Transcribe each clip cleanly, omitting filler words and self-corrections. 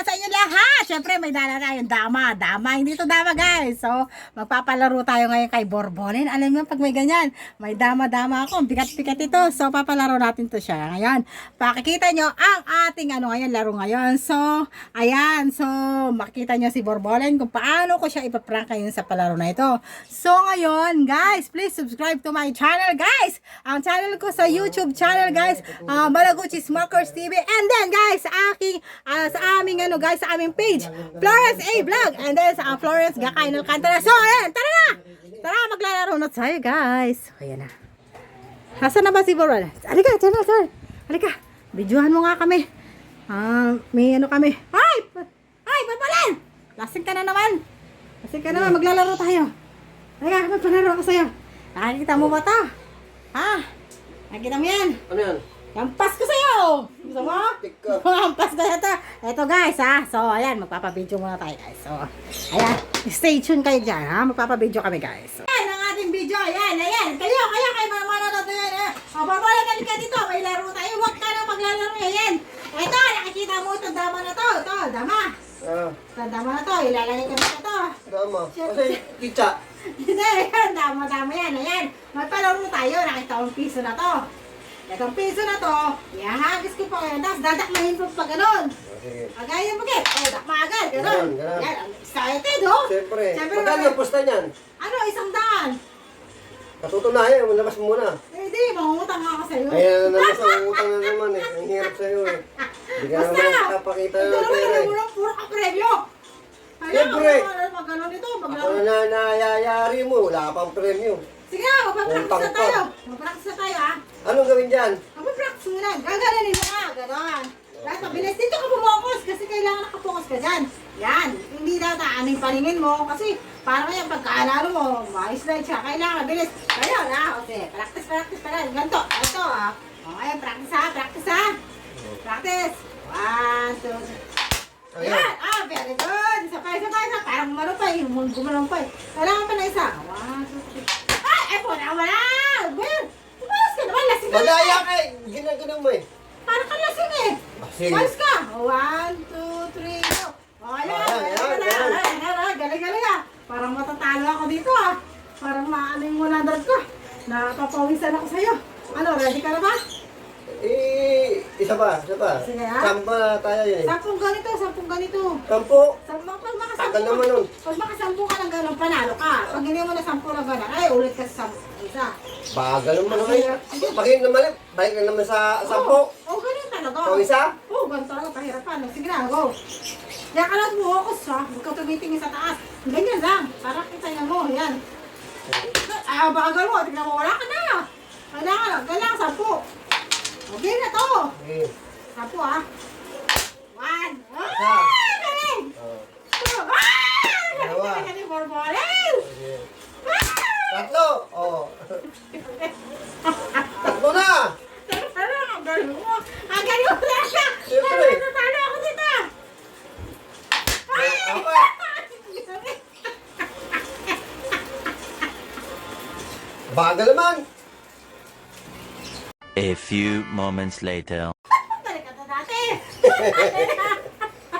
sa inyo lahat. Siyempre, may dala tayong dama. Dama, hindi to dama, guys. So, magpapalaro tayo ngayon kay Borbonen. Alam mo, pag may ganyan, may dama-dama ako. Bigat-bigat ito. So, papalaro natin to siya. Ngayon, pakikita nyo ang ating ngayon, laro ngayon. So, ayan. So, makikita nyo si Borbonen kung paano ko siya ipaprank ngayon sa palaro na ito. So, ngayon, guys, please subscribe to my channel, guys. Ang channel ko sa YouTube channel, guys, Malaguchi Smokers TV. And then, guys, sa aming guys, sa aming page, Florence A Vlog. And then, sa Florence Gakain Alcantara. So, ayan, tara na! Tara, maglalaro na tayo, guys. Ayan na. Nasaan na ba si Borbonen? Halika, channel, sir. Halika. Videohan mo nga kami. May kami. Ay! Ay, Borbonen! Lasing ka na naman. Lasing ka naman, maglalaro tayo. Halika, magpalaro ako sa'yo. Nakikita mo ba ito? Ha? Nakikita mo yan? Ano yan? Lampas ko sa'yo! Gusto mo? Lampas ko na ito. Ito, guys, ha? So, ayan, magpapabidyo muna tayo, guys. So, ayan, stay tuned kayo dyan, ha? Magpapabidyo kami, guys. So, ayan ang ating video. Ayan, ayan. Kayo manonood na yan, ha? O, babalagan ka dito. May laro tayo. Huwag ka na maglalaro. Ayan. Ito, nakikita mo itong dama na to. Ito, dama. Ito, dama na to. Ilalagay ko na ito. Dama. Kasi kitsa. Hindi, ayan. Dama yan. Ayan. Magpalaro tayo. Nakita ko piso na to. Itong piso na to, ihahagis ko pa ngayon, tapos dadakmahin ko pa ganun. Sige. Agayin mo, Kit. Dakma agad, ganun. Ganun. Yan, excited, oh. Siyempre. Siyempre, Magkano yung pusta niyan? Ano, 100. Katutunayan, malabas mo muna. Hindi, mangungutang nga ako sa'yo. Ayan na naman sa utang na naman eh. Ang hirap sa'yo eh. Hindi ka Basta, naman kapakita ito ng naman, pera eh. puro ka premyo. Siyempre. Pag ganun ito, Ako maglaro. na nayayari mo, wala pang premyo. Sige na, magpa-practice na Utang tayo. pa. Magpa-practice na tayo, ha. Anong gawin dyan? Magpa-practice muna. Gaganin mo nga, gano'n. Dahil mabilis dito ka bumokos kasi kailangan nakapokus ka dyan. Yan, hindi na taaning paningin mo kasi parang yan pagkaalalo mo, ma-slide siya. Kailangan bilis. Ayun, ha. Okay, practice pa rin. Ganito, ito, ha. O, ngayon, practice, ha. Practice. 1, 2, 3. Ayan. Yan, very good. Isa pa. Parang gumano pa eh. Gumano pa eh. Kailangan pa na isa. 1, 2, 3. Ay, wala. Well, tumalas ka naman. Lasing ka na. Madaya ka eh. Ginaganon mo eh. Parang ka lasing eh. Sige. Tumalas ka. 1, 2, 3, go. O, ayan. Galing ah. Parang matatalo ako dito ah. Parang maano yung 100 ko. Nakapawisan ako sa'yo. Ano, ready ka na ba? Isa pa. Sige, ha? Samba tayo yun eh. 10 ganito. 10. Pag Tagal naman nun. Pag makasampu ka ng gano'n, panalo ka. Pag hindi mo na 10 ng gano'n, ay ulit ka sa 10. Isa. Bagal naman ako eh. Bakit naman eh? Balik na naman sa 10. Oo, ganun talaga. O isa? Oo, ganun talaga. Pahirapan. Sige na, go. Kaya ka lang bumukos ha. Huwag ka tumitingin sa taas. Ganyan lang. Para kita niya mo. Yan. Bagal mo. Tignan mo. Wala ka na. Kailangan 10. Okay na to. Okay. 10 ha. 1. Isa. Ah! Galing! Oh. Dalawa. Galing ni Borbonen! Okay. Tatlo. Oh. Tatlo na. Ang galing mo! Ang galing mo talaga! Siyempre. Natalo ako dito! Okay. Bagal naman. A few moments later. Balik ka na dati!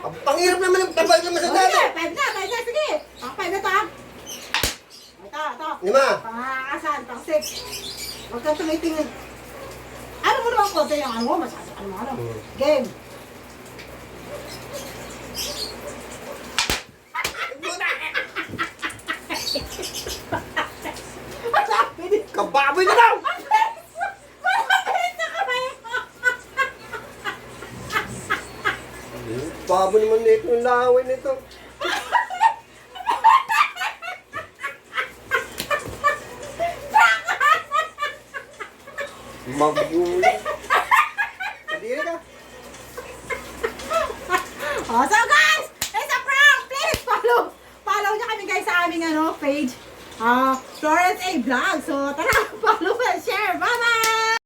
Ang panghirap naman ng tabal naman sa dati. Okay, 5 na, sige! Pang 5 na to ha! Ito. 5. Pangakasan, pang 6. Huwag kang tumitingin. Ano mo naman konti yung ano mo? Masasakan mo ano? Game! Kababoy na daw. Babo naman nito yung laway nito. Magulo. Kadiri ka. So guys, it's a prank! Please follow nyo kami guys sa aming page. Florence A Vlog. So tara, follow and share. Bye-bye!